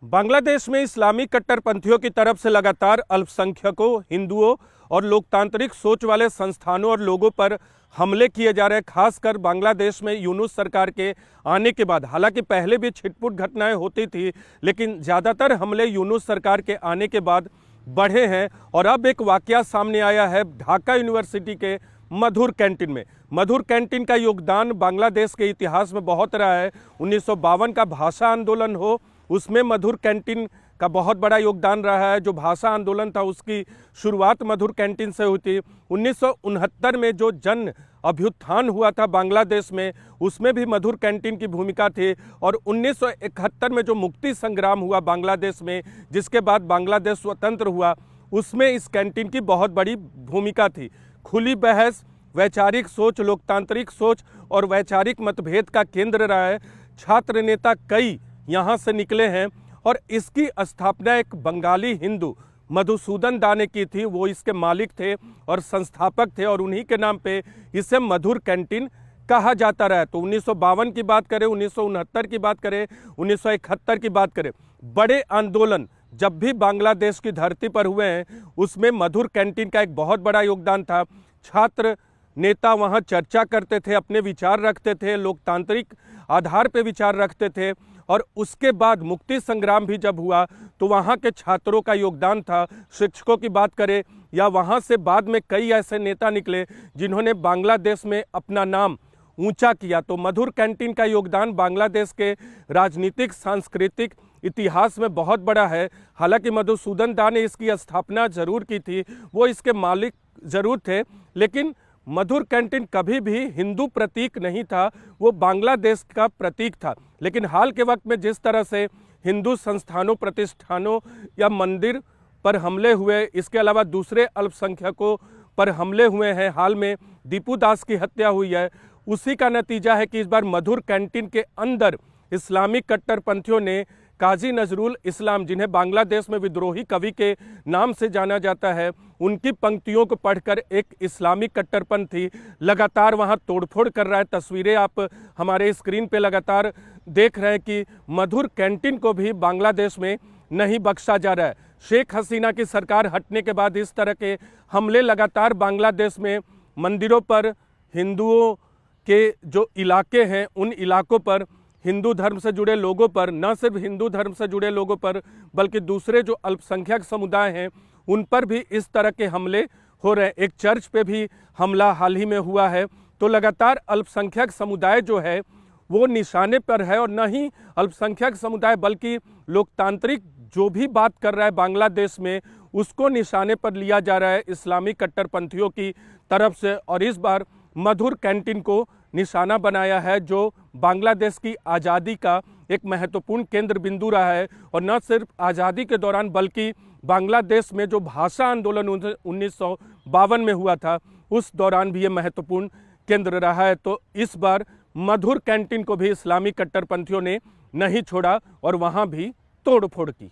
बांग्लादेश में इस्लामी कट्टरपंथियों की तरफ से लगातार अल्पसंख्यकों, हिंदुओं और लोकतांत्रिक सोच वाले संस्थानों और लोगों पर हमले किए जा रहे हैं। खासकर बांग्लादेश में यूनुस सरकार के आने के बाद, हालांकि पहले भी छिटपुट घटनाएं होती थी, लेकिन ज़्यादातर हमले यूनुस सरकार के आने के बाद बढ़े हैं। और अब एक वाकया सामने आया है ढाका यूनिवर्सिटी के मधुर कैंटीन में। मधुर कैंटीन का योगदान बांग्लादेश के इतिहास में बहुत रहा है। 1952 का भाषा आंदोलन हो, उसमें मधुर कैंटीन का बहुत बड़ा योगदान रहा है। जो भाषा आंदोलन था उसकी शुरुआत मधुर कैंटीन से हुई थी। 1969 में जो जन अभ्युत्थान हुआ था बांग्लादेश में, उसमें भी मधुर कैंटीन की भूमिका थी। और 1971 में जो मुक्ति संग्राम हुआ बांग्लादेश में, जिसके बाद बांग्लादेश स्वतंत्र हुआ, उसमें इस कैंटीन की बहुत बड़ी भूमिका थी। खुली बहस, वैचारिक सोच, लोकतांत्रिक सोच और वैचारिक मतभेद का केंद्र रहा है। छात्र नेता कई यहाँ से निकले हैं और इसकी स्थापना एक बंगाली हिंदू मधुसूदन दा ने की थी। वो इसके मालिक थे और संस्थापक थे और उन्हीं के नाम पे इसे मधुर कैंटीन कहा जाता रहा। तो 1952 की बात करें, 1969 की बात करें, 1971 की बात करें, बड़े आंदोलन जब भी बांग्लादेश की धरती पर हुए हैं, उसमें मधुर कैंटीन का एक बहुत बड़ा योगदान था। छात्र नेता वहाँ चर्चा करते थे, अपने विचार रखते थे, लोकतांत्रिक आधार पर विचार रखते थे। और उसके बाद मुक्ति संग्राम भी जब हुआ तो वहाँ के छात्रों का योगदान था। शिक्षकों की बात करें या वहाँ से बाद में कई ऐसे नेता निकले जिन्होंने बांग्लादेश में अपना नाम ऊंचा किया। तो मधुर कैंटीन का योगदान बांग्लादेश के राजनीतिक सांस्कृतिक इतिहास में बहुत बड़ा है। हालांकि मधुसूदन दा ने इसकी स्थापना जरूर की थी, वो इसके मालिक जरूर थे, लेकिन मधुर कैंटीन कभी भी हिंदू प्रतीक नहीं था, वो बांग्लादेश का प्रतीक था। लेकिन हाल के वक्त में जिस तरह से हिंदू संस्थानों, प्रतिष्ठानों या मंदिर पर हमले हुए, इसके अलावा दूसरे अल्पसंख्यकों पर हमले हुए हैं, हाल में दीपू दास की हत्या हुई है, उसी का नतीजा है कि इस बार मधुर कैंटीन के अंदर इस्लामिक कट्टरपंथियों ने काजी नजरुल इस्लाम, जिन्हें बांग्लादेश में विद्रोही कवि के नाम से जाना जाता है, उनकी पंक्तियों को पढ़कर एक इस्लामिक कट्टरपंथी लगातार वहां तोड़फोड़ कर रहा है। तस्वीरें आप हमारे स्क्रीन पे लगातार देख रहे हैं कि मधुर कैंटीन को भी बांग्लादेश में नहीं बख्शा जा रहा है। शेख हसीना की सरकार हटने के बाद इस तरह के हमले लगातार बांग्लादेश में मंदिरों पर, हिंदुओं के जो इलाके हैं उन इलाकों पर, हिंदू धर्म से जुड़े लोगों पर, न सिर्फ हिंदू धर्म से जुड़े लोगों पर बल्कि दूसरे जो अल्पसंख्यक समुदाय हैं उन पर भी इस तरह के हमले हो रहे हैं। एक चर्च पे भी हमला हाल ही में हुआ है। तो लगातार अल्पसंख्यक समुदाय जो है वो निशाने पर है। और न ही अल्पसंख्यक समुदाय बल्कि लोकतांत्रिक जो भी बात कर रहा है बांग्लादेश में, उसको निशाने पर लिया जा रहा है इस्लामिक कट्टरपंथियों की तरफ से। और इस बार मधुर कैंटीन को निशाना बनाया है, जो बांग्लादेश की आज़ादी का एक महत्वपूर्ण केंद्र बिंदु रहा है। और न सिर्फ आज़ादी के दौरान बल्कि बांग्लादेश में जो भाषा आंदोलन 1952 में हुआ था, उस दौरान भी ये महत्वपूर्ण केंद्र रहा है। तो इस बार मधुर कैंटीन को भी इस्लामी कट्टरपंथियों ने नहीं छोड़ा और वहाँ भी तोड़फोड़ की।